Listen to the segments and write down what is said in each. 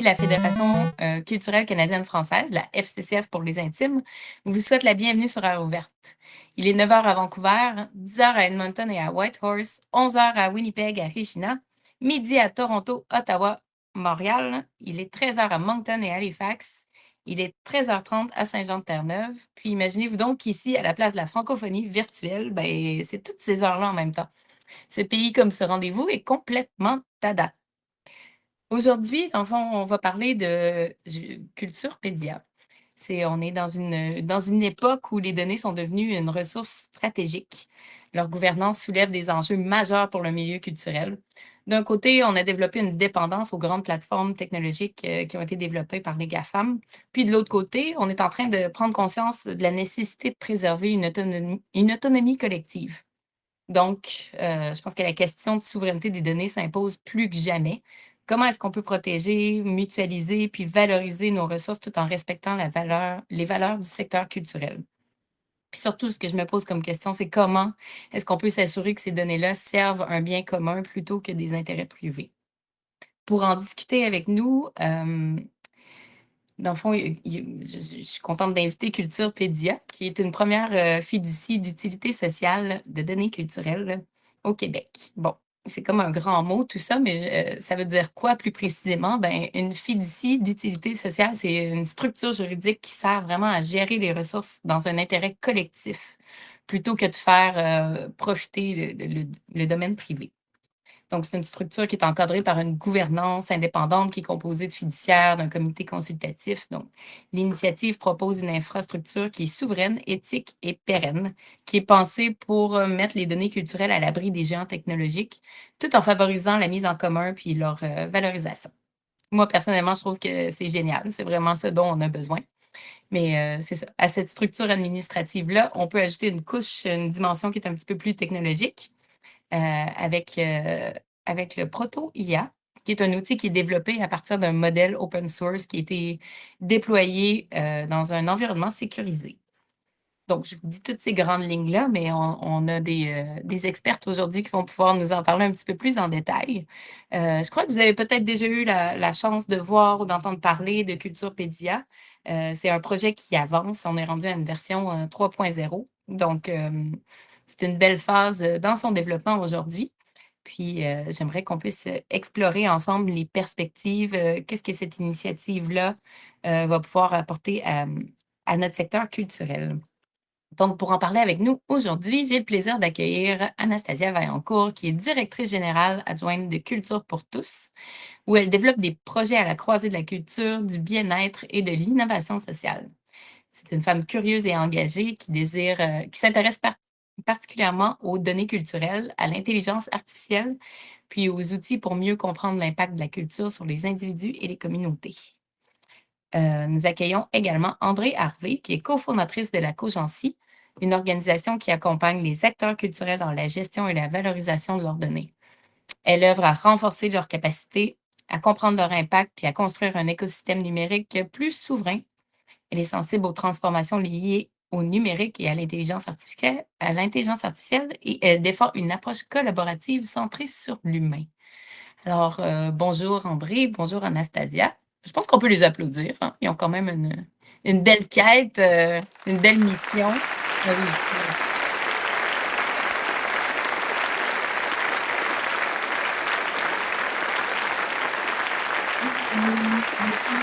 la Fédération culturelle canadienne-française, la FCCF pour les intimes, vous souhaite la bienvenue sur Heure ouverte. Il est 9 heures à Vancouver, 10 heures à Edmonton et à Whitehorse, 11 heures à Winnipeg, à Regina, midi à Toronto, Ottawa, Montréal. Il est 13 heures à Moncton et Halifax. Il est 13h30 à Saint-Jean-de-Terre-Neuve. Puis imaginez-vous donc qu'ici, à la place de la francophonie virtuelle, ben, c'est toutes ces heures-là en même temps. Ce pays comme ce rendez-vous est complètement tada. Aujourd'hui, dans le fond, on va parler de culture pédia. On est dans une époque où les données sont devenues une ressource stratégique. Leur gouvernance soulève des enjeux majeurs pour le milieu culturel. D'un côté, on a développé une dépendance aux grandes plateformes technologiques qui ont été développées par les GAFAM. Puis de l'autre côté, on est en train de prendre conscience de la nécessité de préserver une autonomie collective. Donc, je pense que la question de souveraineté des données s'impose plus que jamais. Comment est-ce qu'on peut protéger, mutualiser, puis valoriser nos ressources tout en respectant les valeurs du secteur culturel? Puis surtout, ce que je me pose comme question, c'est comment est-ce qu'on peut s'assurer que ces données-là servent un bien commun plutôt que des intérêts privés? Pour en discuter avec nous, dans le fond, je suis contente d'inviter Culturepédia, qui est une première fiducie d'utilité sociale de données culturelles au Québec. Bon, c'est comme un grand mot tout ça, mais ça veut dire quoi plus précisément? Ben, une fiducie d'utilité sociale, c'est une structure juridique qui sert vraiment à gérer les ressources dans un intérêt collectif, plutôt que de faire profiter le domaine privé. Donc, c'est une structure qui est encadrée par une gouvernance indépendante qui est composée de fiduciaires, d'un comité consultatif. Donc, l'initiative propose une infrastructure qui est souveraine, éthique et pérenne, qui est pensée pour mettre les données culturelles à l'abri des géants technologiques, tout en favorisant la mise en commun puis leur valorisation. Moi, personnellement, je trouve que c'est génial. C'est vraiment ce dont on a besoin. Mais c'est ça. À cette structure administrative-là, on peut ajouter une couche, une dimension qui est un petit peu plus technologique avec le Proto IA, qui est un outil qui est développé à partir d'un modèle open source qui a été déployé dans un environnement sécurisé. Donc, je vous dis toutes ces grandes lignes-là, mais on a des expertes aujourd'hui qui vont pouvoir nous en parler un petit peu plus en détail. Je crois que vous avez peut-être déjà eu la chance de voir ou d'entendre parler de Culturepédia. C'est un projet qui avance. On est rendu à une version 3.0. Donc, c'est une belle phase dans son développement aujourd'hui. Puis, j'aimerais qu'on puisse explorer ensemble les perspectives. Qu'est-ce que cette initiative-là va pouvoir apporter à notre secteur culturel? Donc, pour en parler avec nous aujourd'hui, j'ai le plaisir d'accueillir Anastasia Vaillancourt, qui est directrice générale adjointe de Culture pour tous, où elle développe des projets à la croisée de la culture, du bien-être et de l'innovation sociale. C'est une femme curieuse et engagée qui s'intéresse particulièrement aux données culturelles, à l'intelligence artificielle, puis aux outils pour mieux comprendre l'impact de la culture sur les individus et les communautés. Nous accueillons également Andrée Harvey, qui est cofondatrice de la Cogency, une organisation qui accompagne les acteurs culturels dans la gestion et la valorisation de leurs données. Elle œuvre à renforcer leurs capacités, à comprendre leur impact, puis à construire un écosystème numérique plus souverain. Elle est sensible aux transformations liées au numérique et à l'intelligence artificielle, et elle défend une approche collaborative centrée sur l'humain. Alors, bonjour André, bonjour Anastasia. Je pense qu'on peut les applaudir, hein. Ils ont quand même une belle quête, une belle mission. Ah oui.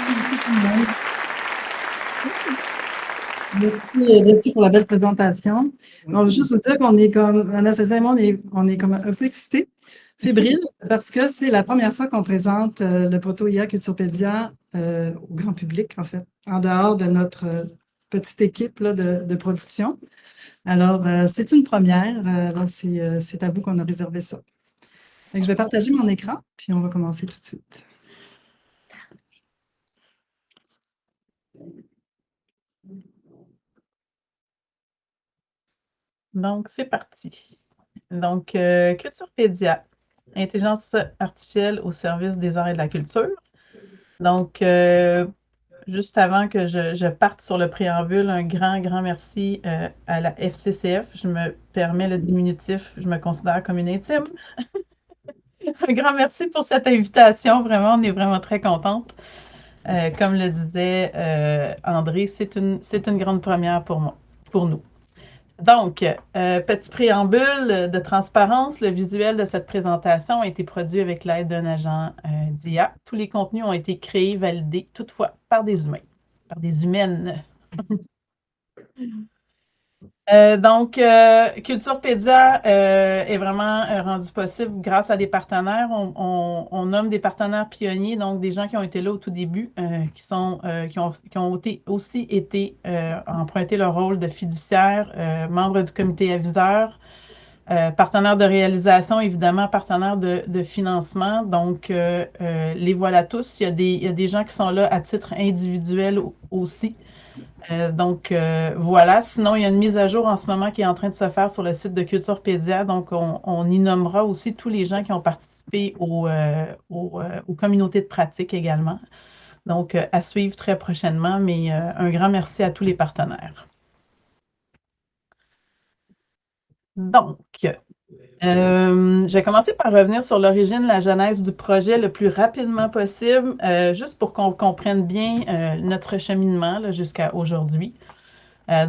Merci tout le monde. Merci, Jessie, pour la belle présentation. On veut juste vous dire qu'on est comme, Anastasia et moi, on est comme un peu excités, fébriles, parce que c'est la première fois qu'on présente le Proto IA Culturepédia au grand public, en fait, en dehors de notre petite équipe là, de production. Alors, c'est une première. Alors, c'est à vous qu'on a réservé ça. Donc, je vais partager mon écran, puis on va commencer tout de suite. Donc, c'est parti. Donc, Culturepédia, intelligence artificielle au service des arts et de la culture. Donc, juste avant que je parte sur le préambule, un grand merci à la FCCF. Je me permets le diminutif, je me considère comme une intime. Un grand merci pour cette invitation. Vraiment, on est vraiment très contente. Comme le disait André, c'est une grande première pour nous. Donc, petit préambule de transparence, le visuel de cette présentation a été produit avec l'aide d'un agent d'IA. Tous les contenus ont été créés, validés, toutefois, par des humains, par des humaines. Donc, Culturepédia est vraiment rendu possible grâce à des partenaires. On nomme des partenaires pionniers, donc des gens qui ont été là au tout début, qui ont aussi été emprunté le rôle de fiduciaires, membres du comité aviseur, partenaires de réalisation, évidemment, partenaires de financement. Donc, les voilà tous. Il y a des gens qui sont là à titre individuel aussi. Donc, voilà. Sinon, il y a une mise à jour en ce moment qui est en train de se faire sur le site de Culturepédia. Donc, on y nommera aussi tous les gens qui ont participé aux communautés de pratique également. Donc, à suivre très prochainement, mais un grand merci à tous les partenaires. Donc, je vais commencer par revenir sur l'origine, la genèse du projet le plus rapidement possible, juste pour qu'on comprenne bien notre cheminement jusqu'à aujourd'hui.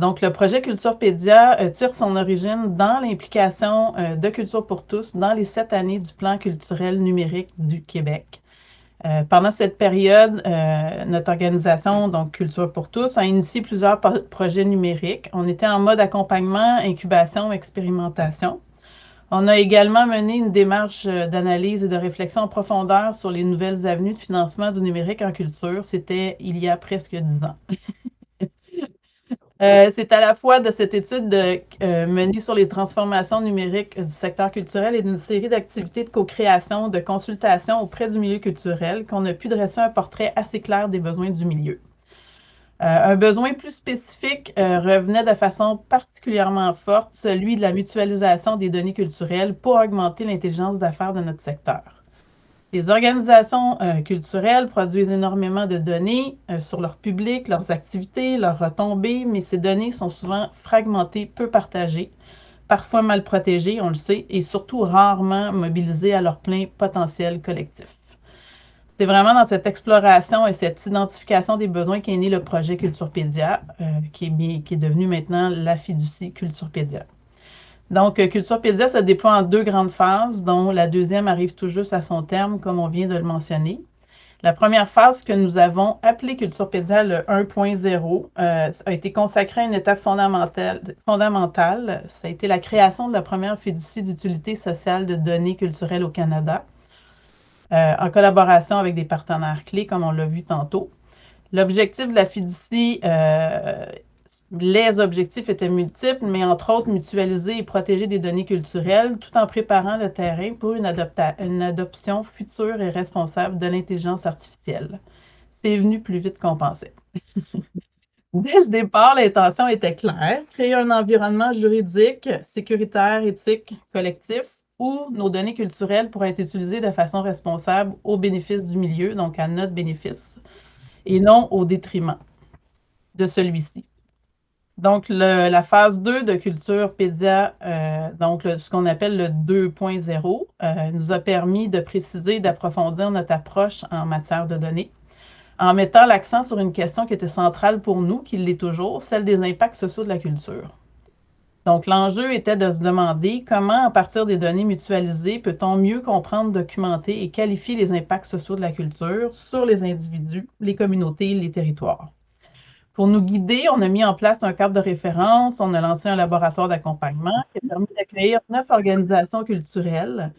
Donc, le projet Culturepédia tire son origine dans l'implication de Culture pour tous dans les 7 années du plan culturel numérique du Québec. Pendant cette période, notre organisation, donc Culture pour tous, a initié plusieurs projets numériques. On était en mode accompagnement, incubation, expérimentation. On a également mené une démarche d'analyse et de réflexion en profondeur sur les nouvelles avenues de financement du numérique en culture. C'était il y a presque 10 ans. C'est à la fois de cette étude menée sur les transformations numériques du secteur culturel et d'une série d'activités de co-création, de consultation auprès du milieu culturel qu'on a pu dresser un portrait assez clair des besoins du milieu. Un besoin plus spécifique revenait de façon particulièrement forte, celui de la mutualisation des données culturelles pour augmenter l'intelligence d'affaires de notre secteur. Les organisations culturelles produisent énormément de données sur leur public, leurs activités, leurs retombées, mais ces données sont souvent fragmentées, peu partagées, parfois mal protégées, on le sait, et surtout rarement mobilisées à leur plein potentiel collectif. C'est vraiment dans cette exploration et cette identification des besoins qu'est né le projet Culturepédia, qui est devenu maintenant la fiducie Culturepédia. Donc, Culturepédia se déploie en 2 grandes phases, dont la deuxième arrive tout juste à son terme, comme on vient de le mentionner. La première phase que nous avons appelée Culturepédia le 1.0 a été consacrée à une étape fondamentale. Ça a été la création de la première fiducie d'utilité sociale de données culturelles au Canada, en collaboration avec des partenaires clés, comme on l'a vu tantôt. L'objectif de la fiducie, les objectifs étaient multiples, mais entre autres mutualiser et protéger des données culturelles tout en préparant le terrain pour une adoption future et responsable de l'intelligence artificielle. C'est venu plus vite qu'on pensait. Dès le départ, l'intention était claire, créer un environnement juridique, sécuritaire, éthique, collectif, où nos données culturelles pourraient être utilisées de façon responsable au bénéfice du milieu, donc à notre bénéfice, et non au détriment de celui-ci. Donc, la phase 2 de Culturepédia, donc ce qu'on appelle le 2.0, nous a permis de préciser et d'approfondir notre approche en matière de données, en mettant l'accent sur une question qui était centrale pour nous, qui l'est toujours, celle des impacts sociaux de la culture. Donc, l'enjeu était de se demander comment, à partir des données mutualisées, peut-on mieux comprendre, documenter et qualifier les impacts sociaux de la culture sur les individus, les communautés, les territoires. Pour nous guider, on a mis en place un cadre de référence, on a lancé un laboratoire d'accompagnement qui a permis d'accueillir 9 organisations culturelles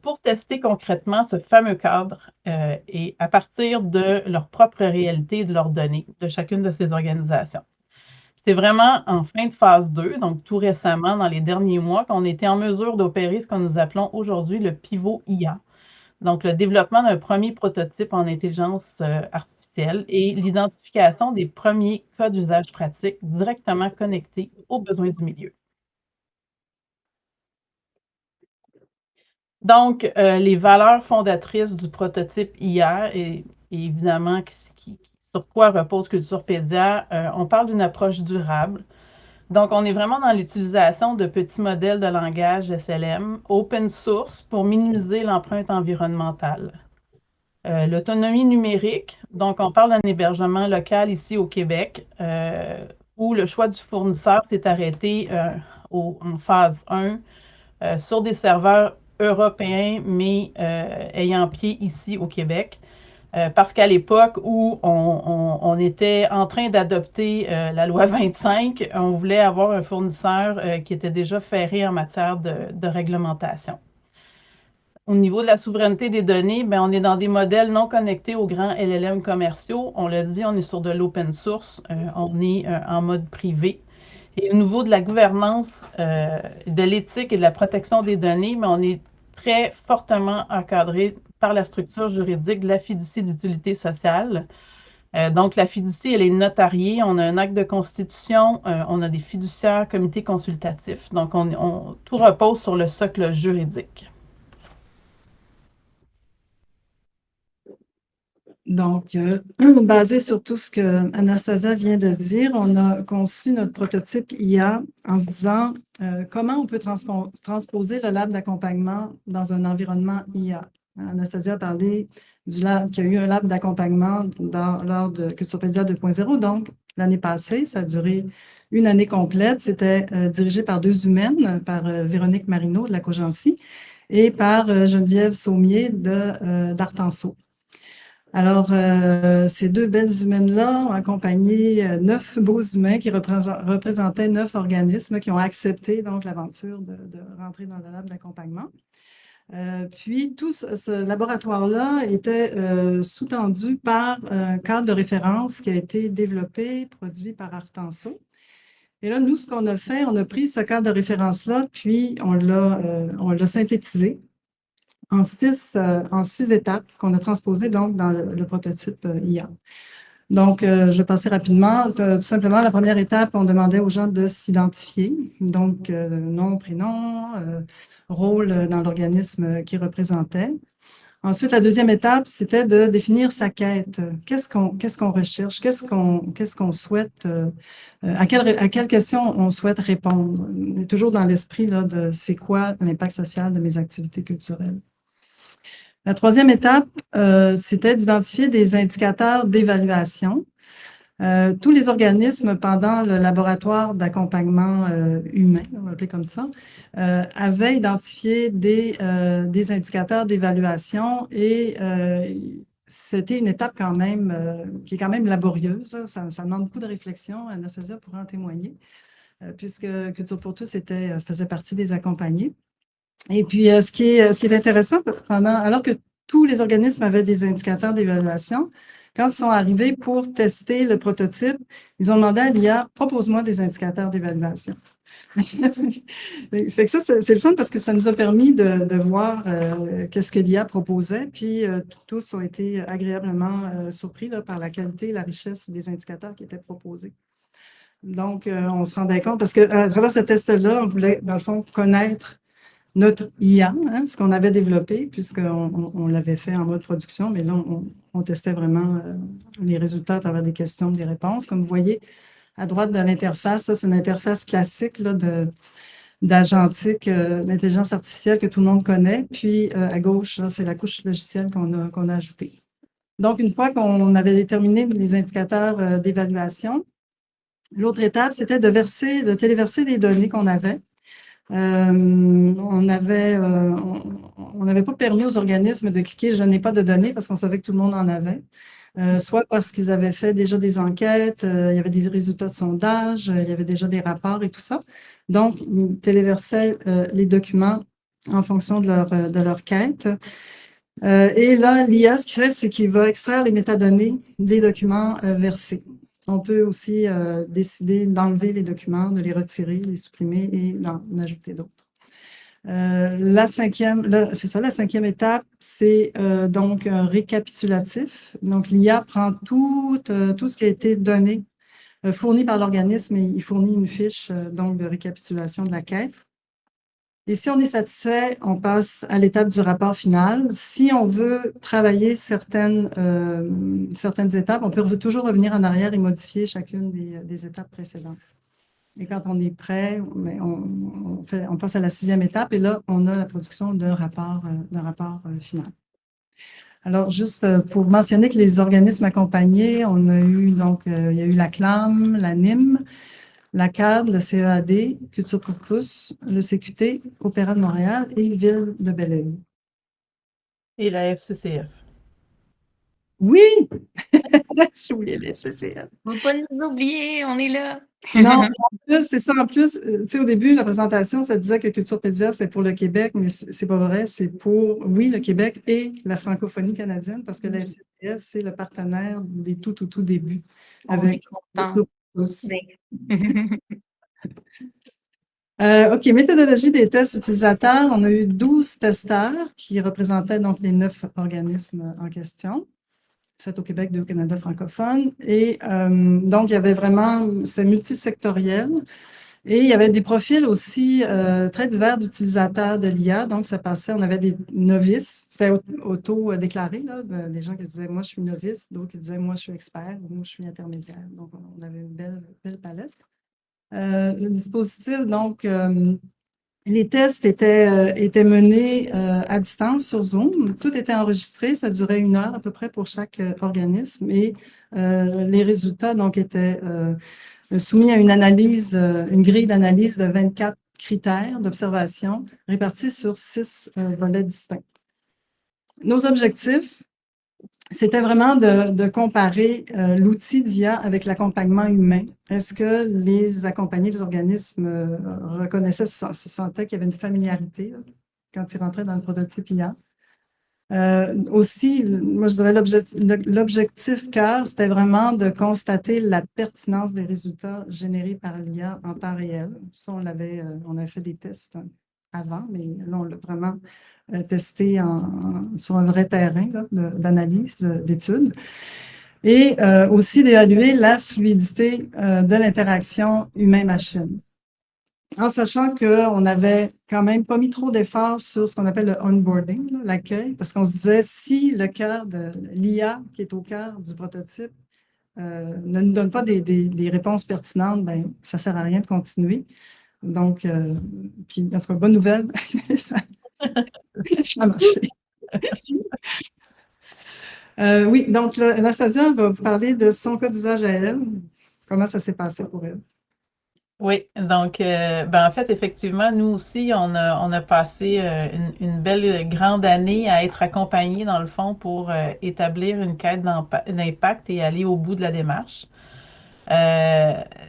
pour tester concrètement ce fameux cadre et à partir de leur propre réalité et de leurs données de chacune de ces organisations. C'est vraiment en fin de phase 2, donc tout récemment, dans les derniers mois, qu'on était en mesure d'opérer ce que nous appelons aujourd'hui le pivot IA, donc le développement d'un premier prototype en intelligence artificielle et l'identification des premiers cas d'usage pratique directement connectés aux besoins du milieu. Donc, les valeurs fondatrices du prototype IA et évidemment sur quoi repose Culturepédia, on parle d'une approche durable. Donc, on est vraiment dans l'utilisation de petits modèles de langage SLM open source pour minimiser l'empreinte environnementale. L'autonomie numérique, donc on parle d'un hébergement local ici au Québec, où le choix du fournisseur s'est arrêté en phase 1 sur des serveurs européens, mais ayant pied ici au Québec. Parce qu'à l'époque où on était en train d'adopter la loi 25, on voulait avoir un fournisseur qui était déjà ferré en matière de réglementation. Au niveau de la souveraineté des données, ben, on est dans des modèles non connectés aux grands LLM commerciaux. On l'a dit, on est sur de l'open source, on est en mode privé. Et au niveau de la gouvernance, de l'éthique et de la protection des données, ben, on est très fortement encadré par la structure juridique de la fiducie d'utilité sociale. Donc, la fiducie, elle est notariée. On a un acte de constitution, on a des fiduciaires, comités consultatifs. Donc, tout repose sur le socle juridique. Donc, basé sur tout ce que Anastasia vient de dire, on a conçu notre prototype IA en se disant comment on peut transposer le lab d'accompagnement dans un environnement IA. Anastasia a parlé qu'il y a eu un lab d'accompagnement lors de Culturepédia 2.0, donc l'année passée, ça a duré une année complète. C'était dirigé par deux humaines, par Véronique Marino de la Cogency et par Geneviève Saumier d'Artenso. Alors, ces deux belles humaines-là ont accompagné 9 beaux humains qui représentaient 9 organismes qui ont accepté donc l'aventure de rentrer dans le lab d'accompagnement. Puis, tout ce laboratoire-là était sous-tendu par un cadre de référence qui a été développé, produit par Artenso. Et là, nous, ce qu'on a fait, on a pris ce cadre de référence-là, puis on l'a synthétisé en six étapes qu'on a transposées donc dans le prototype IA. Donc, je vais passer rapidement. Tout simplement, la première étape, on demandait aux gens de s'identifier. Donc, nom, prénom, rôle dans l'organisme qu'ils représentaient. Ensuite, la deuxième étape, c'était de définir sa quête. Qu'est-ce qu'on recherche? Qu'est-ce qu'on souhaite? À quelle question on souhaite répondre? On est toujours dans l'esprit de c'est quoi l'impact social de mes activités culturelles. La troisième étape, c'était d'identifier des indicateurs d'évaluation. Tous les organismes, pendant le laboratoire d'accompagnement humain, on va l'appeler comme ça, avaient identifié des indicateurs d'évaluation et c'était une étape quand même qui est quand même laborieuse. Ça demande beaucoup de réflexion. Anastasia pourra en témoigner, puisque Culture pour tous faisait partie des accompagnés. Et puis, ce qui est intéressant, alors que tous les organismes avaient des indicateurs d'évaluation, quand ils sont arrivés pour tester le prototype, ils ont demandé à l'IA, propose-moi des indicateurs d'évaluation. Ça, c'est le fun parce que ça nous a permis de voir qu'est-ce que l'IA proposait, puis tous ont été agréablement surpris par la qualité et la richesse des indicateurs qui étaient proposés. Donc, on se rendait compte, parce qu'à travers ce test-là, on voulait, dans le fond, connaître notre IA, ce qu'on avait développé, puisqu'on l'avait fait en mode production, mais là, on testait vraiment les résultats à travers des questions, des réponses. Comme vous voyez, à droite de l'interface, ça, c'est une interface classique d'agentique, d'intelligence artificielle que tout le monde connaît. Puis, à gauche, c'est la couche logicielle qu'on a ajoutée. Donc, une fois qu'on avait déterminé les indicateurs d'évaluation, l'autre étape, c'était de téléverser des données qu'on avait. On n'avait pas permis aux organismes de cliquer « Je n'ai pas de données » parce qu'on savait que tout le monde en avait. Soit parce qu'ils avaient fait déjà des enquêtes, il y avait des résultats de sondage, il y avait déjà des rapports et tout ça. Donc, ils téléversaient les documents en fonction de leur quête. Et là, l'IA, ce qu'il fait, c'est qu'il va extraire les métadonnées des documents versés. On peut aussi décider d'enlever les documents, de les retirer, les supprimer et d'en ajouter d'autres. La cinquième étape, c'est donc un récapitulatif. Donc, l'IA prend tout ce qui a été donné, fourni par l'organisme, et il fournit une fiche donc de récapitulation de la quête. Et si on est satisfait, on passe à l'étape du rapport final. Si on veut travailler certaines étapes, on peut toujours revenir en arrière et modifier chacune des étapes précédentes. Et quand on est prêt, on passe à la 6e étape et là, on a la production d'un rapport final. Alors, juste pour mentionner que les organismes accompagnés, on a eu donc, il y a eu la CLAM, la NIM, la CAD, le CEAD, Culture pour tous, le CQT, Opéra de Montréal et Ville de Belleuil. Et la FCCF. Oui! J'ai oublié les FCCF. Faut pas nous oublier, on est là. Non, en plus, c'est ça. En plus, tu sais, au début, la présentation, ça disait que Culturepédia, c'est pour le Québec, mais c'est pas vrai. C'est pour, oui, le Québec et la francophonie canadienne, parce que la FCCF, c'est le partenaire des tout débuts On est avec content. Culture pour tous. OK, méthodologie des tests utilisateurs. On a eu 12 testeurs qui représentaient donc les 9 organismes en question. 7 au Québec, 2 au Canada francophone. Et donc, il y avait vraiment, c'est multisectoriel. Et il y avait des profils aussi très divers d'utilisateurs de l'IA. Donc, ça passait, on avait des novices, c'était auto-déclaré, là, des gens qui disaient « moi, je suis novice », d'autres qui disaient « moi, je suis expert » ou « moi, je suis intermédiaire ». Donc, on avait une belle palette. Le dispositif, donc, les tests étaient menés à distance sur Zoom. Tout était enregistré. Ça durait 1 heure à peu près pour chaque organisme. Et les résultats, donc, étaient soumis à une analyse, une grille d'analyse de 24 critères d'observation répartis sur 6 volets distincts. Nos objectifs, c'était vraiment de comparer l'outil d'IA avec l'accompagnement humain. Est-ce que les accompagnés, les organismes reconnaissaient, se sentaient qu'il y avait une familiarité là, quand ils rentraient dans le prototype IA? Aussi, moi je dirais l'objectif cœur, c'était vraiment de constater la pertinence des résultats générés par l'IA en temps réel. Ça, on avait fait des tests avant, mais là, on l'a vraiment testé sur un vrai terrain d'analyse, d'études. Et aussi d'évaluer la fluidité de l'interaction humain-machine. En sachant qu'on n'avait quand même pas mis trop d'efforts sur ce qu'on appelle le onboarding, l'accueil, parce qu'on se disait, si le cœur de l'IA, qui est au cœur du prototype, ne nous donne pas des réponses pertinentes, ben, ça ne sert à rien de continuer. Donc, puis, en tout cas, bonne nouvelle, ça a marché. Oui, donc Anastasia va vous parler de son cas d'usage à elle. Comment ça s'est passé pour elle? Oui, donc, en fait, effectivement, nous aussi, on a passé une belle grande année à être accompagnés, dans le fond, pour établir une quête d'impact et aller au bout de la démarche.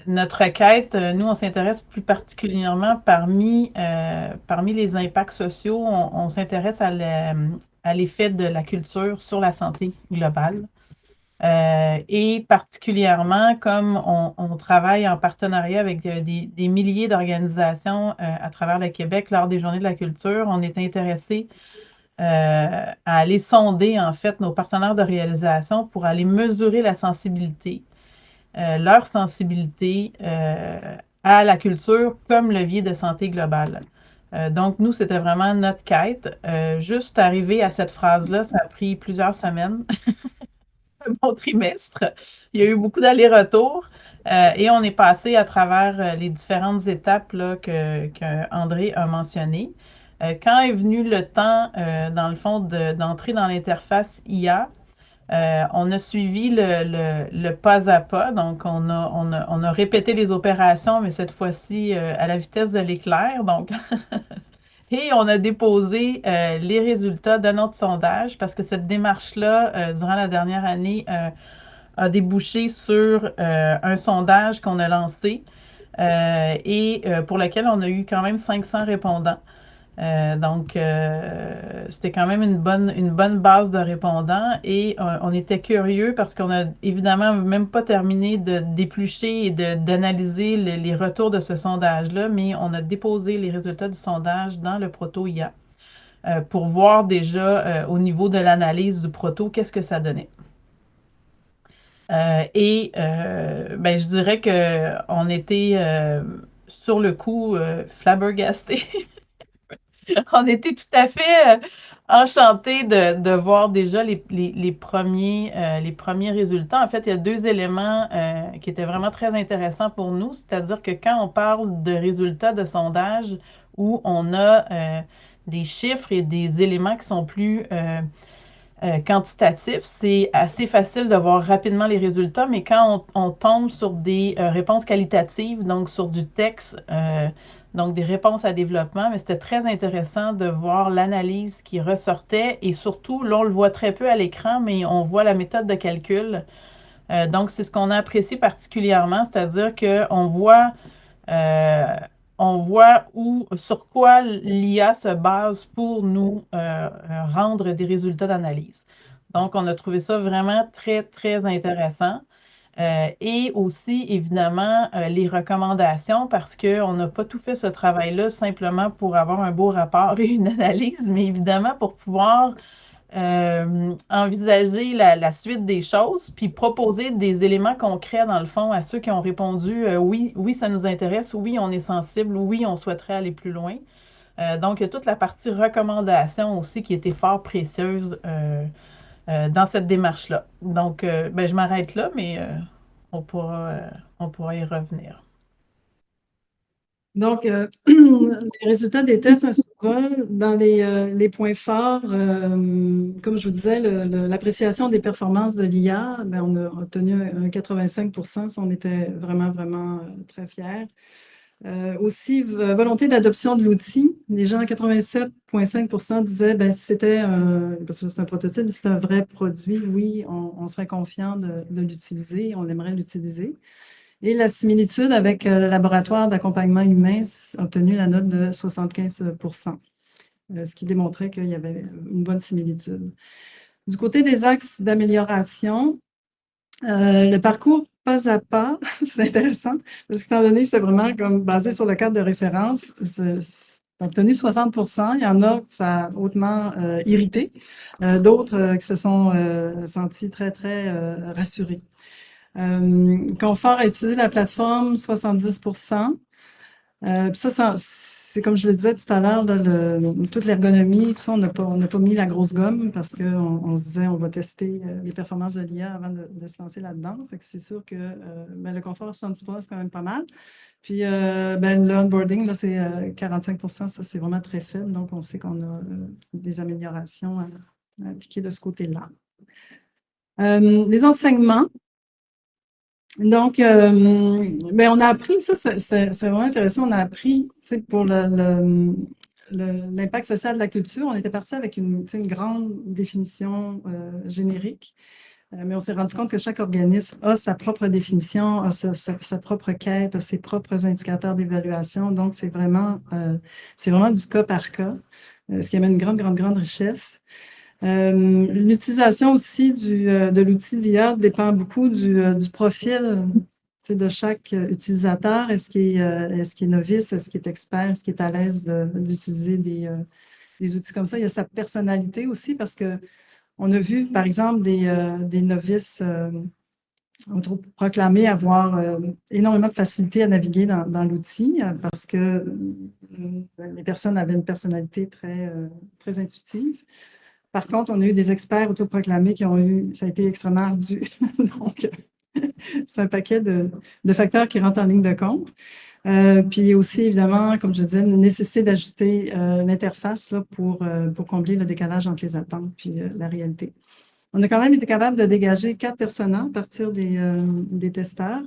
Notre quête, nous, on s'intéresse plus particulièrement parmi les impacts sociaux, on s'intéresse à l'effet de la culture sur la santé globale. Et particulièrement, comme on travaille en partenariat avec des milliers d'organisations à travers le Québec lors des Journées de la culture, on est intéressé à aller sonder, en fait, nos partenaires de réalisation pour aller mesurer la sensibilité, leur sensibilité à la culture comme levier de santé globale. Donc, nous, c'était vraiment notre quête. Juste arriver à cette phrase-là, ça a pris plusieurs semaines. Un bon trimestre. Il y a eu beaucoup d'allers-retours et on est passé à travers les différentes étapes là, que André a mentionnées. Quand est venu le temps, dans le fond, d'entrer dans l'interface IA, on a suivi le pas à pas. Donc, on a répété les opérations, mais cette fois-ci à la vitesse de l'éclair. Donc, et on a déposé les résultats de notre sondage parce que cette démarche-là, durant la dernière année, a débouché sur un sondage qu'on a lancé et pour lequel on a eu quand même 500 répondants. Donc, c'était quand même une bonne base de répondants et on était curieux parce qu'on a évidemment même pas terminé d'éplucher et d'analyser les retours de ce sondage-là, mais on a déposé les résultats du sondage dans le proto IA pour voir déjà au niveau de l'analyse du proto, qu'est-ce que ça donnait. Je dirais qu'on était sur le coup flabbergastés. On était tout à fait enchantés de voir déjà les premiers résultats. En fait, il y a 2 éléments qui étaient vraiment très intéressants pour nous, c'est-à-dire que quand on parle de résultats de sondage où on a des chiffres et des éléments qui sont plus quantitatif, c'est assez facile de voir rapidement les résultats, mais quand on tombe sur des réponses qualitatives, donc sur du texte, donc des réponses à développement, mais c'était très intéressant de voir l'analyse qui ressortait et surtout, là, on le voit très peu à l'écran, mais on voit la méthode de calcul. Donc, c'est ce qu'on a apprécié particulièrement, c'est-à-dire qu'on voit euh, sur quoi l'IA se base pour nous rendre des résultats d'analyse. Donc, on a trouvé ça vraiment très, très intéressant. Et aussi, évidemment, les recommandations, parce qu'on n'a pas tout fait ce travail-là simplement pour avoir un beau rapport et une analyse, mais évidemment pour pouvoir envisager la suite des choses, puis proposer des éléments concrets, dans le fond, à ceux qui ont répondu oui, oui, ça nous intéresse, oui, on est sensible, oui, on souhaiterait aller plus loin. Donc, il y a toute la partie recommandation aussi qui était fort précieuse dans cette démarche-là. Donc, ben, je m'arrête là, mais on pourra, euh, on pourra y revenir. Donc, les résultats des tests sont souvent dans les points forts. Comme je vous disais, l'appréciation des performances de l'IA, ben, on a obtenu un 85%, ça, on était vraiment, vraiment très fiers. Aussi, volonté d'adoption de l'outil. Les gens, 87,5% disaient, ben, si c'était parce que c'est un prototype, si c'est un vrai produit, oui, on serait confiant de l'utiliser, on aimerait l'utiliser. Et la similitude avec le laboratoire d'accompagnement humain a obtenu la note de 75%, ce qui démontrait qu'il y avait une bonne similitude. Du côté des axes d'amélioration, le parcours pas à pas, c'est intéressant, parce qu'étant donné que c'était vraiment comme basé sur le cadre de référence, c'est obtenu 60%. Il y en a que ça a hautement irrité, d'autres qui se sont sentis très, très rassurés. Confort à utiliser la plateforme, 70%. Puis ça, c'est comme je le disais tout à l'heure, toute l'ergonomie, tout ça, on n'a pas mis la grosse gomme parce qu'on se disait on va tester les performances de l'IA avant de se lancer là-dedans. Fait que c'est sûr que ben, le confort à 70%, c'est quand même pas mal. Puis ben, le onboarding, là, c'est 45%, ça c'est vraiment très faible. Donc on sait qu'on a des améliorations à appliquer de ce côté-là. Les enseignements. Donc, ben, on a appris, ça, c'est vraiment intéressant, on a appris, tu sais, pour l'impact social de la culture, on était parti avec une grande définition générique, mais on s'est rendu compte que chaque organisme a sa propre définition, a sa propre quête, a ses propres indicateurs d'évaluation, donc c'est vraiment du cas par cas, ce qui amène une grande, grande, grande richesse. L'utilisation aussi de l'outil d'IA dépend beaucoup du profil de chaque utilisateur. Est-ce qu'il est novice? Est-ce qu'il est expert? Est-ce qu'il est à l'aise d'utiliser des outils comme ça? Il y a sa personnalité aussi parce que on a vu, par exemple, des novices autoproclamés avoir énormément de facilité à naviguer dans l'outil parce que les personnes avaient une personnalité très, très intuitive. Par contre, on a eu des experts autoproclamés qui ont eu, ça a été extrêmement ardu. Donc, c'est un paquet de facteurs qui rentrent en ligne de compte. Puis aussi, évidemment, comme je disais, une nécessité d'ajuster l'interface là, pour combler le décalage entre les attentes puis la réalité. On a quand même été capable de dégager 4 personas à partir des testeurs.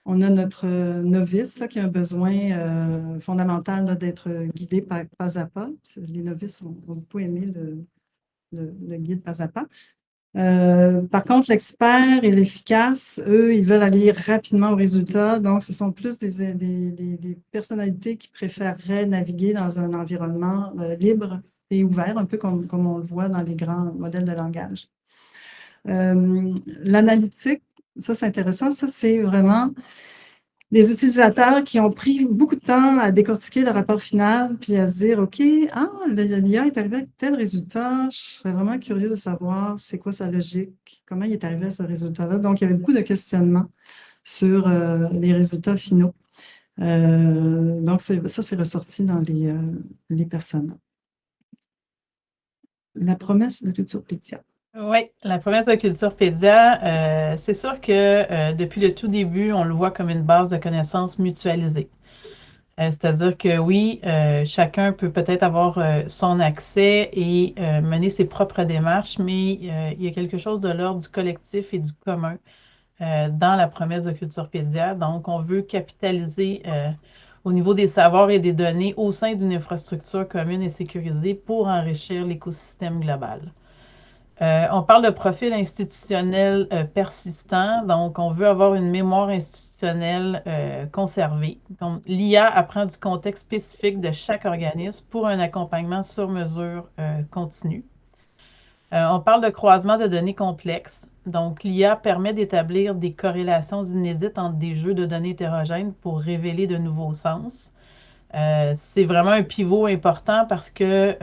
On a notre novice là, qui a un besoin fondamental d'être guidé pas à pas. Les novices ont beaucoup aimé le guide pas à pas. Par contre, l'expert et l'efficace, eux, ils veulent aller rapidement au résultat. Donc, ce sont plus des personnalités qui préféreraient naviguer dans un environnement libre et ouvert, un peu comme on le voit dans les grands modèles de langage. L'analytique, ça, c'est intéressant. Ça, c'est vraiment des utilisateurs qui ont pris beaucoup de temps à décortiquer le rapport final, puis à se dire, OK, l'IA est arrivé à tel résultat, je serais vraiment curieux de savoir c'est quoi sa logique, comment il est arrivé à ce résultat-là. Donc, il y avait beaucoup de questionnements sur les résultats finaux. Donc, ça, c'est ressorti dans les personnes. La promesse de Culturepédia. Oui, la promesse de Culturepédia, c'est sûr que depuis le tout début, on le voit comme une base de connaissances mutualisée. C'est-à-dire que oui, chacun peut peut-être avoir son accès et mener ses propres démarches, mais il y a quelque chose de l'ordre du collectif et du commun dans la promesse de Culturepédia. Donc, on veut capitaliser au niveau des savoirs et des données au sein d'une infrastructure commune et sécurisée pour enrichir l'écosystème global. On parle de profil institutionnel persistant, donc on veut avoir une mémoire institutionnelle conservée. Donc, l'IA apprend du contexte spécifique de chaque organisme pour un accompagnement sur mesure continu. On parle de croisement de données complexes. Donc, l'IA permet d'établir des corrélations inédites entre des jeux de données hétérogènes pour révéler de nouveaux sens. C'est vraiment un pivot important parce que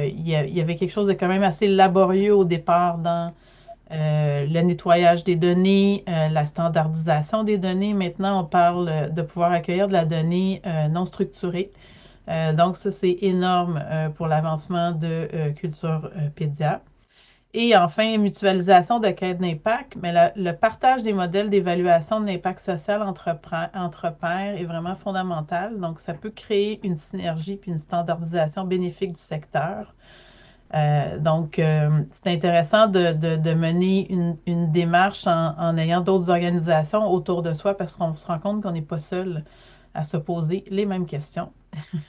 il y avait quelque chose de quand même assez laborieux au départ dans le nettoyage des données, la standardisation des données. Maintenant, on parle de pouvoir accueillir de la donnée non structurée. Donc, ça, c'est énorme pour l'avancement de Culture Pédia. Et enfin, mutualisation de quête d'impact, mais le partage des modèles d'évaluation de l'impact social entre pairs est vraiment fondamental. Donc, ça peut créer une synergie puis une standardisation bénéfique du secteur. C'est intéressant de mener une démarche en ayant d'autres organisations autour de soi parce qu'on se rend compte qu'on n'est pas seul à se poser les mêmes questions.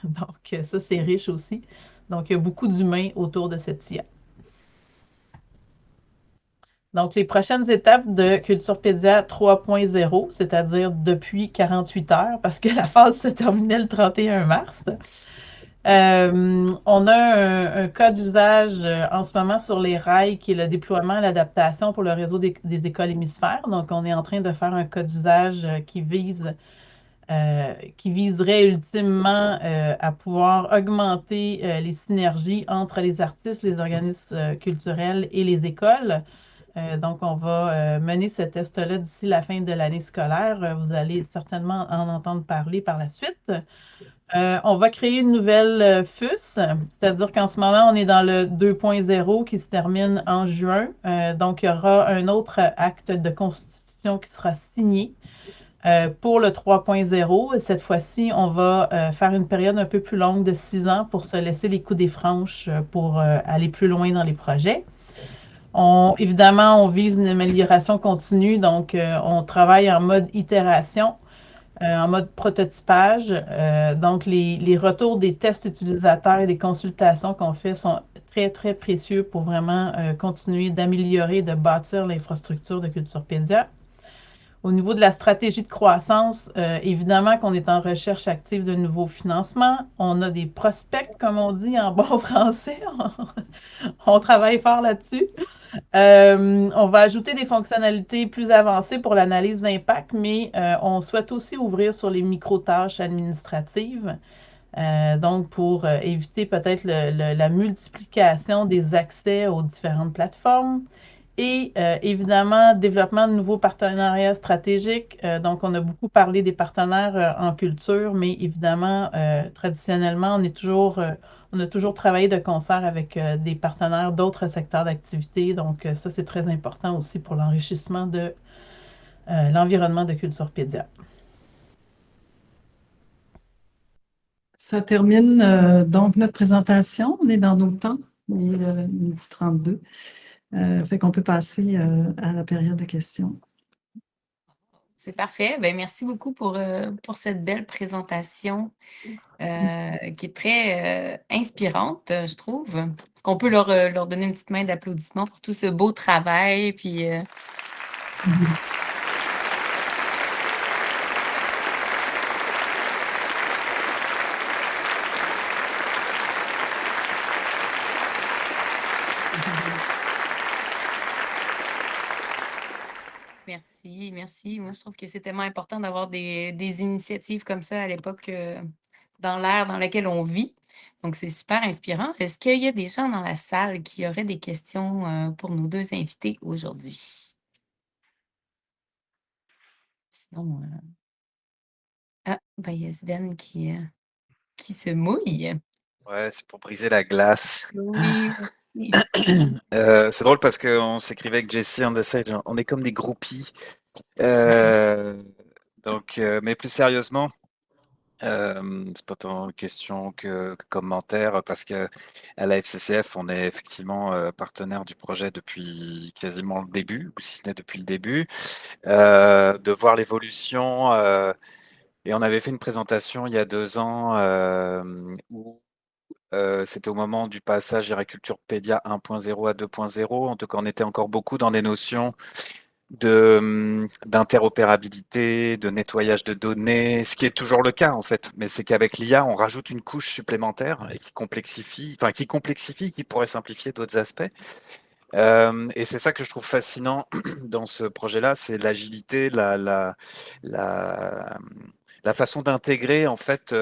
Donc, ça, c'est riche aussi. Donc, il y a beaucoup d'humains autour de cette IA. Donc, les prochaines étapes de Culturepédia 3.0, c'est-à-dire depuis 48 heures, parce que la phase se terminait le 31 mars. On a un cas d'usage en ce moment sur les rails qui est le déploiement et l'adaptation pour le réseau des écoles hémisphères. Donc, on est en train de faire un cas d'usage qui viserait ultimement à pouvoir augmenter les synergies entre les artistes, les organismes culturels et les écoles. Donc, on va mener ce test-là d'ici la fin de l'année scolaire. Vous allez certainement en entendre parler par la suite. On va créer une nouvelle FUS, c'est-à-dire qu'en ce moment, on est dans le 2.0 qui se termine en juin. Donc, il y aura un autre acte de constitution qui sera signé pour le 3.0. Cette fois-ci, on va faire une période un peu plus longue de 6 ans pour se laisser les coups des franches pour aller plus loin dans les projets. Évidemment, on vise une amélioration continue, donc on travaille en mode itération, en mode prototypage. Donc, les retours des tests utilisateurs et des consultations qu'on fait sont très, très précieux pour vraiment continuer d'améliorer, de bâtir l'infrastructure de Culturepédia. Au niveau de la stratégie de croissance, évidemment qu'on est en recherche active de nouveaux financements. On a des prospects, comme on dit en bon français. On travaille fort là-dessus. On va ajouter des fonctionnalités plus avancées pour l'analyse d'impact, mais on souhaite aussi ouvrir sur les micro-tâches administratives, donc pour éviter peut-être la multiplication des accès aux différentes plateformes. Et évidemment, développement de nouveaux partenariats stratégiques. Donc, on a beaucoup parlé des partenaires en culture, mais évidemment, traditionnellement, on a toujours travaillé de concert avec des partenaires d'autres secteurs d'activité. Donc, ça, c'est très important aussi pour l'enrichissement de l'environnement de Culturepédia. Ça termine donc notre présentation. On est dans nos temps, il est midi 32. Fait qu'on peut passer à la période de questions. C'est parfait. Ben, merci beaucoup pour cette belle présentation qui est très inspirante, je trouve. Est-ce qu'on peut leur donner une petite main d'applaudissement pour tout ce beau travail? Puis, Merci, merci. Moi, je trouve que c'est tellement important d'avoir des initiatives comme ça à l'époque, dans l'ère dans laquelle on vit. Donc, c'est super inspirant. Est-ce qu'il y a des gens dans la salle qui auraient des questions, pour nos 2 invités aujourd'hui? Sinon, ben, il y a Sven qui se mouille. Ouais, c'est pour briser la glace. Oui, oui. C'est drôle parce qu'on s'écrivait avec Jessie on the side, on est comme des groupies. Donc, mais plus sérieusement, C'est pas tant une question que commentaire, parce qu'à la FCCF, on est effectivement partenaire du projet depuis quasiment le début, ou si ce n'est depuis le début. De voir l'évolution, et on avait fait une présentation il y a 2 ans, où c'était au moment du passage Agriculturepédia 1.0 à 2.0. En tout cas, on était encore beaucoup dans des notions d'interopérabilité, de nettoyage de données, ce qui est toujours le cas en fait. Mais c'est qu'avec l'IA, on rajoute une couche supplémentaire et qui pourrait simplifier d'autres aspects. Et c'est ça que je trouve fascinant dans ce projet-là, c'est l'agilité, la, la façon d'intégrer en fait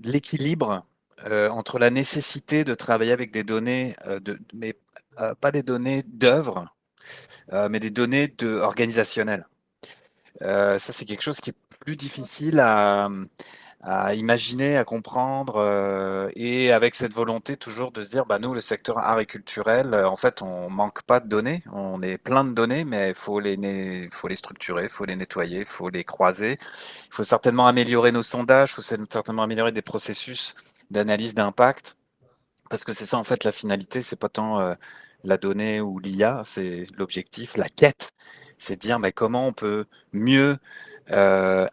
l'équilibre entre la nécessité de travailler avec des données, mais pas des données d'œuvre, mais des données organisationnelles. Ça, c'est quelque chose qui est plus difficile à imaginer, à comprendre, et avec cette volonté toujours de se dire, bah, nous, le secteur agriculturel, en fait, on manque pas de données, on est plein de données, mais il faut faut les structurer, il faut les nettoyer, il faut les croiser. Il faut certainement améliorer nos sondages, il faut certainement améliorer des processus d'analyse d'impact. Parce que c'est ça, en fait, la finalité, c'est pas tant la donnée ou l'IA, c'est l'objectif, la quête. C'est de dire mais comment on peut mieux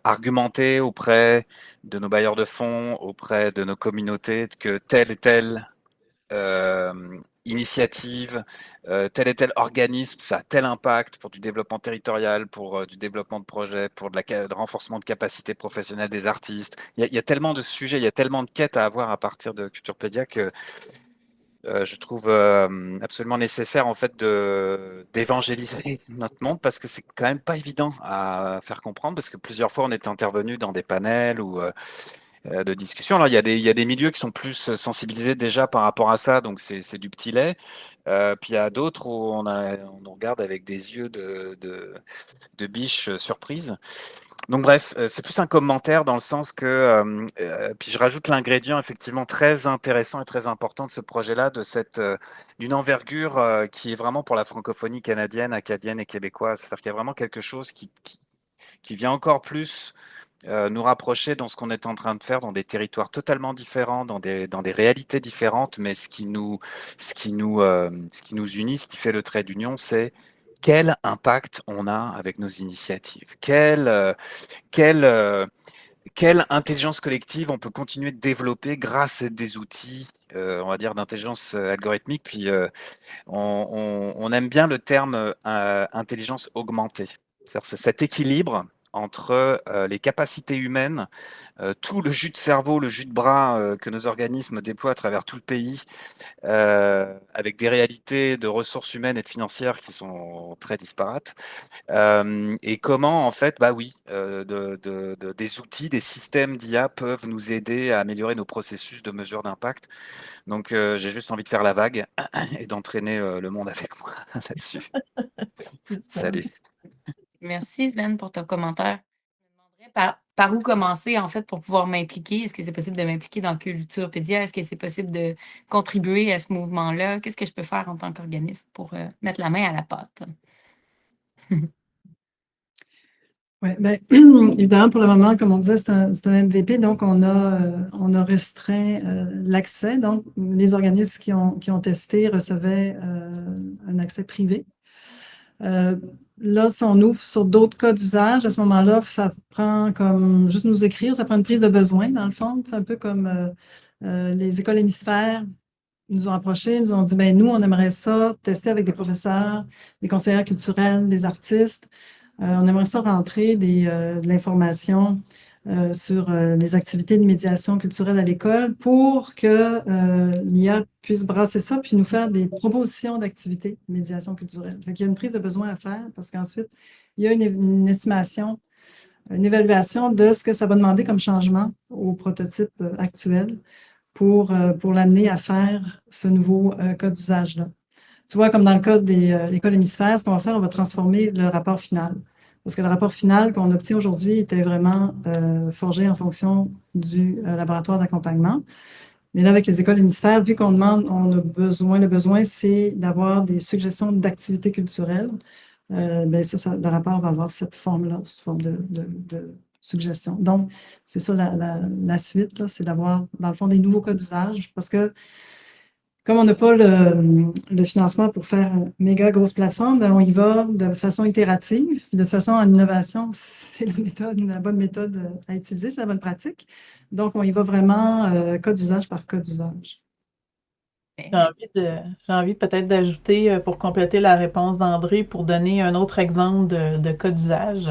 argumenter auprès de nos bailleurs de fonds, auprès de nos communautés, que telle et telle initiative, tel et tel organisme, ça a tel impact pour du développement territorial, pour du développement de projets, pour le renforcement de capacités professionnelles des artistes. Il y a tellement de sujets, il y a tellement de quêtes à avoir à partir de Culturepédia que je trouve absolument nécessaire en fait d'évangéliser notre monde, parce que c'est quand même pas évident à faire comprendre, parce que plusieurs fois on est intervenu dans des panels ou de discussion. Alors il y a des milieux qui sont plus sensibilisés déjà par rapport à ça, donc c'est du petit lait. Puis il y a d'autres où on nous regarde avec des yeux de biche surprise. Donc bref, c'est plus un commentaire dans le sens que, puis je rajoute l'ingrédient effectivement très intéressant et très important de ce projet-là, d'une envergure qui est vraiment pour la francophonie canadienne, acadienne et québécoise. C'est-à-dire qu'il y a vraiment quelque chose qui vient encore plus nous rapprocher dans ce qu'on est en train de faire dans des territoires totalement différents, dans des réalités différentes, mais ce qui nous unit, ce qui fait le trait d'union, c'est quel impact on a avec nos initiatives, quelle, quelle intelligence collective on peut continuer de développer grâce à des outils, on va dire, d'intelligence algorithmique. Puis on aime bien le terme intelligence augmentée. C'est cet équilibre entre les capacités humaines, tout le jus de cerveau, le jus de bras que nos organismes déploient à travers tout le pays, avec des réalités de ressources humaines et de financières qui sont très disparates. Et comment, en fait, bah oui, des outils, des systèmes d'IA peuvent nous aider à améliorer nos processus de mesure d'impact. Donc, j'ai juste envie de faire la vague et d'entraîner le monde avec moi là-dessus. Salut. Merci Sven pour ton commentaire. Je me demanderais par où commencer en fait pour pouvoir m'impliquer. Est-ce que c'est possible de m'impliquer dans Culturepédia? Est-ce que c'est possible de contribuer à ce mouvement-là? Qu'est-ce que je peux faire en tant qu'organisme pour mettre la main à la pâte? Oui, bien, évidemment, pour le moment, comme on disait, c'est un MVP, donc on a restreint l'accès. Donc, les organismes qui ont testé recevaient un accès privé. Là, si on ouvre sur d'autres cas d'usage, à ce moment-là, ça prend comme juste nous écrire, ça prend une prise de besoin, dans le fond. C'est un peu comme les écoles hémisphères nous ont approchés, nous ont dit, ben nous, on aimerait ça tester avec des professeurs, des conseillers culturels, des artistes. On aimerait ça rentrer de l'information sur les activités de médiation culturelle à l'école pour que l'IA puisse brasser ça puis nous faire des propositions d'activités de médiation culturelle. Fait qu'il y a une prise de besoin à faire parce qu'ensuite, il y a une estimation, une évaluation de ce que ça va demander comme changement au prototype actuel pour l'amener à faire ce nouveau cas d'usage-là. Tu vois, comme dans le cas des écoles hémisphères, ce qu'on va faire, on va transformer le rapport final. Parce que le rapport final qu'on obtient aujourd'hui était vraiment forgé en fonction du laboratoire d'accompagnement. Mais là, avec les écoles hémisphères, vu qu'on demande, on a besoin, le besoin, c'est d'avoir des suggestions d'activités culturelles. Bien, le rapport va avoir cette forme-là, sous forme de suggestions. Donc, c'est ça la suite, là, c'est d'avoir, dans le fond, des nouveaux cas d'usage parce que comme on n'a pas le financement pour faire une méga grosse plateforme, ben, on y va de façon itérative. De toute façon, en innovation, c'est la bonne méthode à utiliser, c'est la bonne pratique. Donc, on y va vraiment cas d'usage par cas d'usage. J'ai envie peut-être d'ajouter, pour compléter la réponse d'André, pour donner un autre exemple de cas d'usage.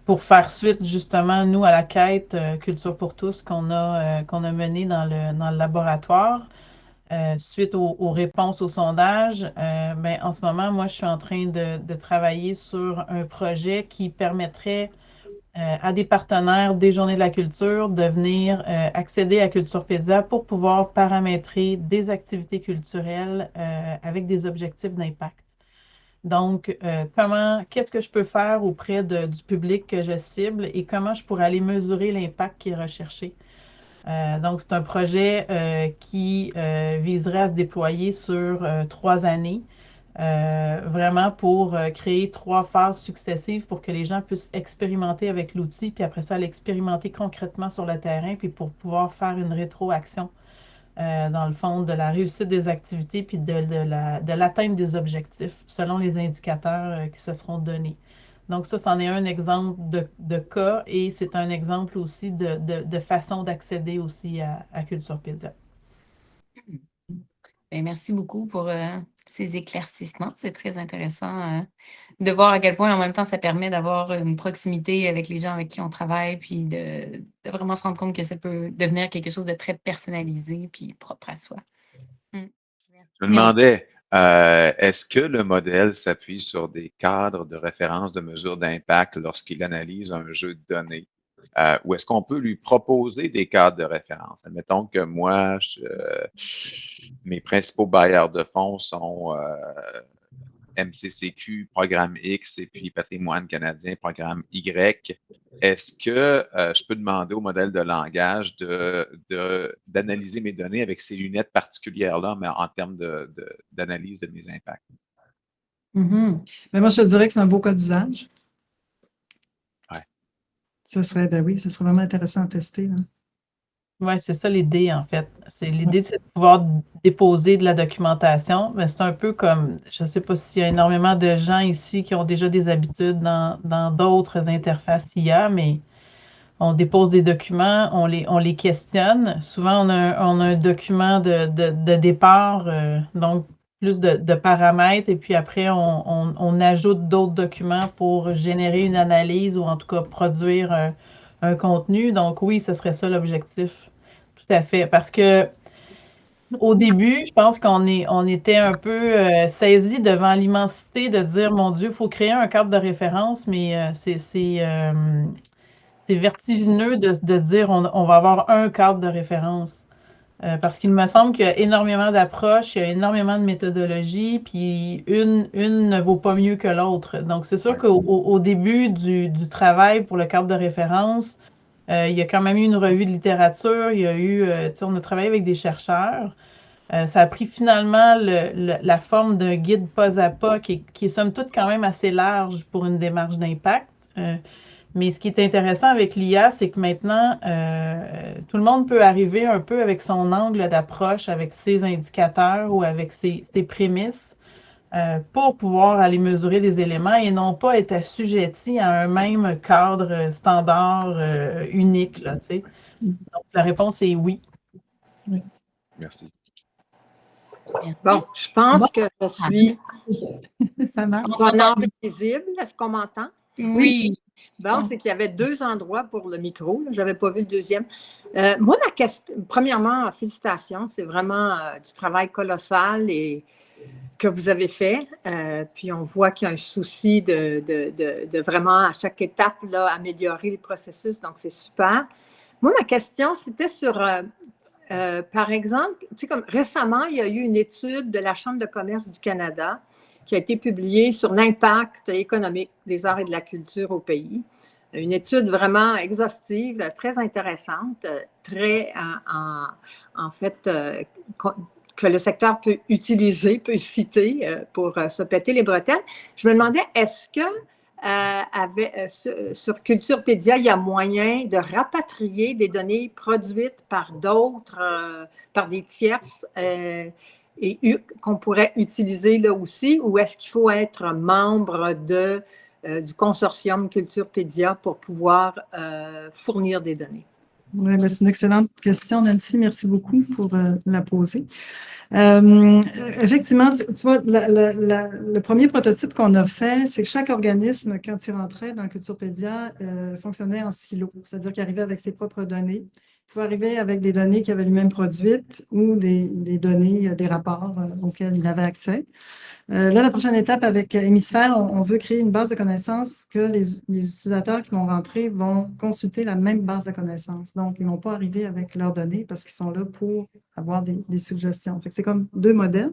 Pour faire suite justement, nous, à la quête Culture pour tous qu'on a menée dans le laboratoire, suite aux réponses au sondage, ben, en ce moment, moi, je suis en train de travailler sur un projet qui permettrait à des partenaires des Journées de la culture de venir accéder à Culturepédia pour pouvoir paramétrer des activités culturelles avec des objectifs d'impact. Donc, qu'est-ce que je peux faire auprès du public que je cible et comment je pourrais aller mesurer l'impact qui est recherché. Donc, c'est un projet qui viserait à se déployer sur 3 années, vraiment pour créer 3 phases successives pour que les gens puissent expérimenter avec l'outil, puis après ça, l'expérimenter concrètement sur le terrain, puis pour pouvoir faire une rétroaction dans le fond, de la réussite des activités puis de l'atteinte des objectifs selon les indicateurs qui se seront donnés. Donc ça, c'en est un exemple de cas et c'est un exemple aussi de façon d'accéder aussi à Culturepédia. Bien, merci beaucoup pour ces éclaircissements. C'est très intéressant de voir à quel point en même temps ça permet d'avoir une proximité avec les gens avec qui on travaille, puis de vraiment se rendre compte que ça peut devenir quelque chose de très personnalisé puis propre à soi. Je me demandais, est-ce que le modèle s'appuie sur des cadres de référence de mesure d'impact lorsqu'il analyse un jeu de données? Ou est-ce qu'on peut lui proposer des cadres de référence? Admettons que moi, mes principaux bailleurs de fonds sont MCCQ, Programme X, et puis Patrimoine canadien, Programme Y. Est-ce que je peux demander au modèle de langage d'analyser mes données avec ces lunettes particulières-là, mais en termes d'analyse de mes impacts? Mais moi, je te dirais que c'est un beau cas d'usage. Ouais. Ça serait, ben oui, ça serait vraiment intéressant à tester, là. Oui, c'est ça l'idée, en fait. L'idée, c'est de pouvoir déposer de la documentation, mais c'est un peu comme, je ne sais pas s'il y a énormément de gens ici qui ont déjà des habitudes dans d'autres interfaces IA, mais on dépose des documents, on les questionne. Souvent, on a un document de départ, donc plus de paramètres, et puis après, on ajoute d'autres documents pour générer une analyse ou en tout cas produire un contenu. Donc oui, ce serait ça l'objectif. Tout à fait. Parce que au début, je pense qu'on était un peu saisi devant l'immensité de dire, mon Dieu, il faut créer un cadre de référence, mais c'est vertigineux de dire on va avoir un cadre de référence. Parce qu'il me semble qu'il y a énormément d'approches, il y a énormément de méthodologies, puis une ne vaut pas mieux que l'autre. Donc, c'est sûr qu'au début du travail pour le cadre de référence, il y a quand même eu une revue de littérature, il y a eu, on a travaillé avec des chercheurs. Ça a pris finalement la forme d'un guide pas à pas qui est somme toute quand même assez large pour une démarche d'impact. Mais ce qui est intéressant avec l'IA, c'est que maintenant, tout le monde peut arriver un peu avec son angle d'approche, avec ses indicateurs ou avec ses prémices pour pouvoir aller mesurer des éléments et non pas être assujetti à un même cadre standard unique, là, tu sais. Donc, la réponse est oui. Oui. Merci. Merci. Bon, je pense que je suis Ça marche. en ordre visible. Est-ce qu'on m'entend? Oui. Bon, c'est qu'il y avait 2 endroits pour le micro. Je n'avais pas vu le deuxième. Moi, ma question, premièrement, félicitations. C'est vraiment du travail colossal et que vous avez fait. Puis on voit qu'il y a un souci de vraiment, à chaque étape, là, améliorer le processus. Donc, c'est super. Moi, ma question, c'était sur, par exemple, tu sais, comme récemment, il y a eu une étude de la Chambre de commerce du Canada qui a été publiée sur l'impact économique des arts et de la culture au pays. Une étude vraiment exhaustive, très intéressante, très, en fait, que le secteur peut utiliser, peut citer pour se péter les bretelles. Je me demandais, est-ce que sur Culturepédia, il y a moyen de rapatrier des données produites par d'autres, par des tierces, et qu'on pourrait utiliser là aussi, ou est-ce qu'il faut être membre du consortium Culturepédia pour pouvoir fournir des données? Oui, ben, c'est une excellente question, Nancy. Merci beaucoup pour la poser. Effectivement, tu vois, le premier prototype qu'on a fait, c'est que chaque organisme, quand il rentrait dans Culturepédia, fonctionnait en silo, c'est-à-dire qu'il arrivait avec ses propres données. Il faut arriver avec des données qu'il avait lui-même produites ou des données, des rapports auxquels il avait accès. Là, la prochaine étape avec Hémisphère, on veut créer une base de connaissances que les utilisateurs qui vont rentrer vont consulter la même base de connaissances. Donc, ils ne vont pas arriver avec leurs données parce qu'ils sont là pour avoir des suggestions. Fait que c'est comme deux modèles.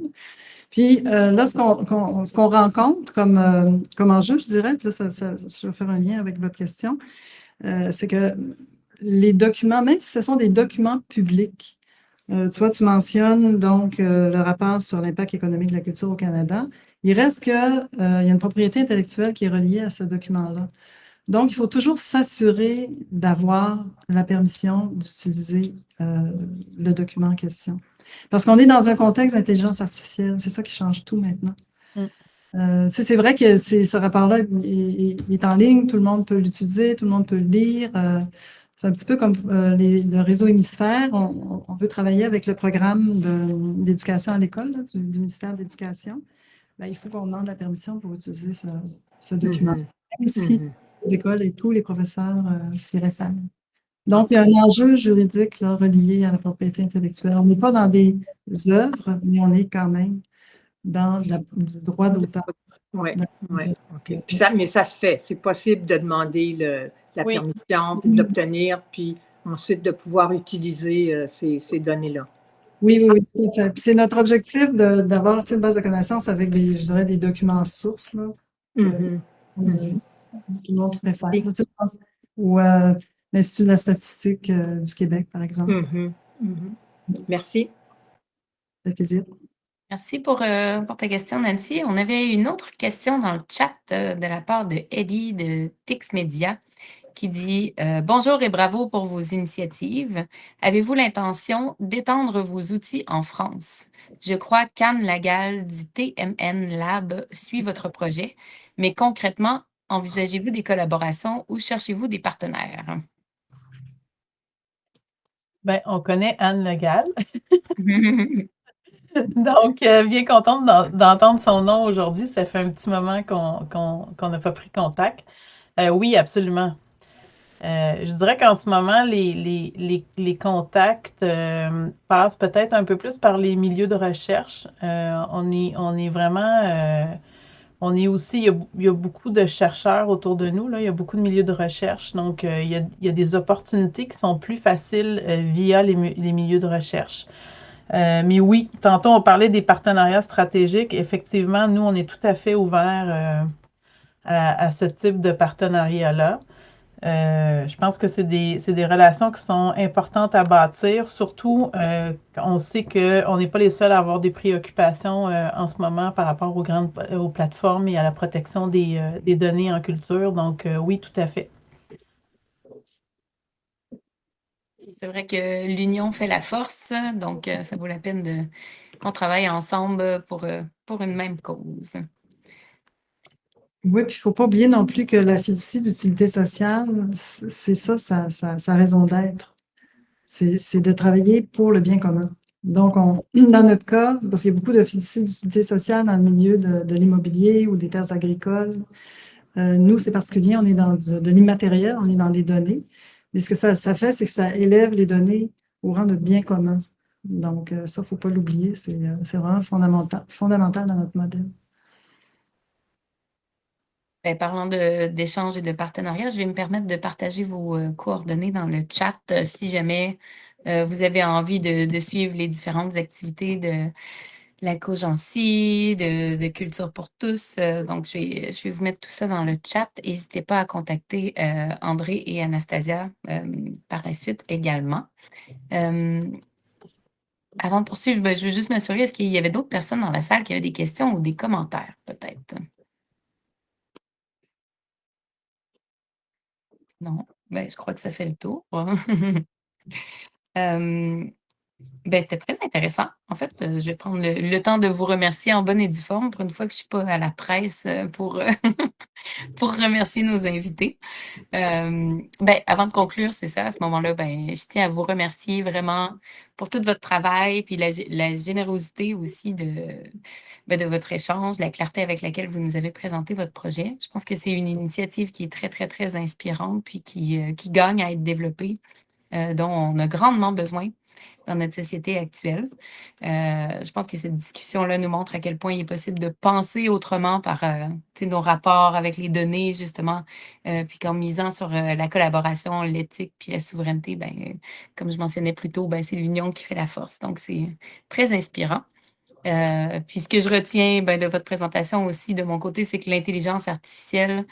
Puis là, ce qu'on rencontre comme enjeu, je dirais, puis là, je vais faire un lien avec votre question, c'est que les documents, même si ce sont des documents publics, tu vois, tu mentionnes donc le rapport sur l'impact économique de la culture au Canada. Il reste qu'il y a une propriété intellectuelle qui est reliée à ce document-là. Donc, il faut toujours s'assurer d'avoir la permission d'utiliser le document en question. Parce qu'on est dans un contexte d'intelligence artificielle. C'est ça qui change tout maintenant. C'est vrai que ce rapport-là il est en ligne, tout le monde peut l'utiliser, tout le monde peut le lire. C'est un petit peu comme le réseau Hémisphère. On veut travailler avec le programme d'éducation à l'école du ministère de l'Éducation. Ben, il faut qu'on demande la permission pour utiliser ce document, même si les écoles et tous les professeurs s'y réfèrent. Donc, il y a un enjeu juridique là, relié à la propriété intellectuelle. On n'est pas dans des œuvres, mais on est quand même dans du droit d'auteur. Oui, oui. Okay. Mais ça se fait. C'est possible de demander la permission, puis de l'obtenir, puis ensuite de pouvoir utiliser ces données-là. Oui, tout à fait. Puis c'est notre objectif d'avoir une base de connaissances avec je dirais, des documents sources. Là, tout le monde se réfère. Ou l'Institut de la statistique du Québec, par exemple. Merci. Ça fait plaisir. Merci pour ta question, Nancy. On avait une autre question dans le chat de la part de Eddie de Tix Media qui dit bonjour et bravo pour vos initiatives. Avez-vous l'intention d'étendre vos outils en France? Je crois qu'Anne Lagal du TMN Lab suit votre projet, mais concrètement, envisagez-vous des collaborations ou cherchez-vous des partenaires? Bien, on connaît Anne Lagal. Donc, bien contente d'entendre son nom aujourd'hui. Ça fait un petit moment qu'on n'a pas pris contact. Oui, absolument. Je dirais qu'en ce moment, les contacts passent peut-être un peu plus par les milieux de recherche. On est vraiment... on est aussi, il y a beaucoup de chercheurs autour de nous, là, il y a beaucoup de milieux de recherche, donc il y a des opportunités qui sont plus faciles via les milieux de recherche. Mais oui, tantôt on parlait des partenariats stratégiques. Effectivement, nous, on est tout à fait ouverts à ce type de partenariat-là. Je pense que c'est des relations qui sont importantes à bâtir, surtout on sait qu'on n'est pas les seuls à avoir des préoccupations en ce moment par rapport aux plateformes et à la protection des données en culture. Donc, oui, tout à fait. C'est vrai que l'union fait la force, donc ça vaut la peine qu'on travaille ensemble pour une même cause. Oui, puis il ne faut pas oublier non plus que la fiducie d'utilité sociale, c'est ça, sa raison d'être. C'est de travailler pour le bien commun. Donc, dans notre cas, parce qu'il y a beaucoup de fiducies d'utilité sociale dans le milieu de l'immobilier ou des terres agricoles, nous, c'est particulier, on est dans de l'immatériel, on est dans des données. Mais ce que ça fait, c'est que ça élève les données au rang de bien commun. Donc, ça, il ne faut pas l'oublier, c'est vraiment fondamental dans notre modèle. Parlant d'échanges et de partenariats, je vais me permettre de partager vos coordonnées dans le chat si jamais vous avez envie de suivre les différentes activités de la Cogency, de Culture pour tous. Donc, je vais vous mettre tout ça dans le chat. N'hésitez pas à contacter André et Anastasia par la suite également. Avant de poursuivre, je veux juste m'assurer, est-ce qu'il y avait d'autres personnes dans la salle qui avaient des questions ou des commentaires, peut-être? Non? Ben, je crois que ça fait le tour. Hem, c'était très intéressant. En fait, je vais prendre le temps de vous remercier en bonne et due forme pour une fois que je suis pas à la presse, pour, pour remercier nos invités. Avant de conclure, c'est ça, à ce moment-là, je tiens à vous remercier vraiment pour tout votre travail, puis la générosité aussi de votre échange, la clarté avec laquelle vous nous avez présenté votre projet. Je pense que c'est une initiative qui est très, très, très inspirante, puis qui gagne à être développée, dont on a grandement besoin dans notre société actuelle. Je pense que cette discussion-là nous montre à quel point il est possible de penser autrement par nos rapports avec les données, justement, puis qu'en misant sur la collaboration, l'éthique, puis la souveraineté, comme je mentionnais plus tôt, c'est l'union qui fait la force. Donc, c'est très inspirant. Puis ce que je retiens de votre présentation aussi de mon côté, c'est que l'intelligence artificielle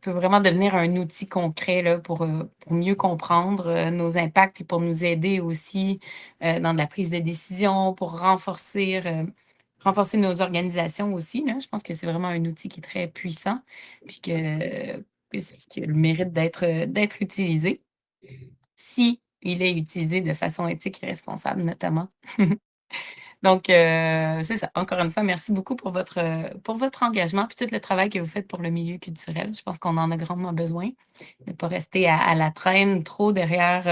peut vraiment devenir un outil concret là, pour mieux comprendre nos impacts, puis pour nous aider aussi dans de la prise de décision, pour renforcer nos organisations aussi. Là. Je pense que c'est vraiment un outil qui est très puissant, puis qui a le mérite d'être utilisé, si il est utilisé de façon éthique et responsable, notamment. Donc, c'est ça. Encore une fois, merci beaucoup pour votre engagement puis tout le travail que vous faites pour le milieu culturel. Je pense qu'on en a grandement besoin, de ne pas rester à la traîne trop derrière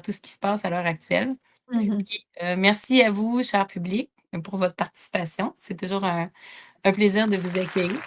tout ce qui se passe à l'heure actuelle. Puis, merci à vous, cher public, pour votre participation. C'est toujours un plaisir de vous accueillir.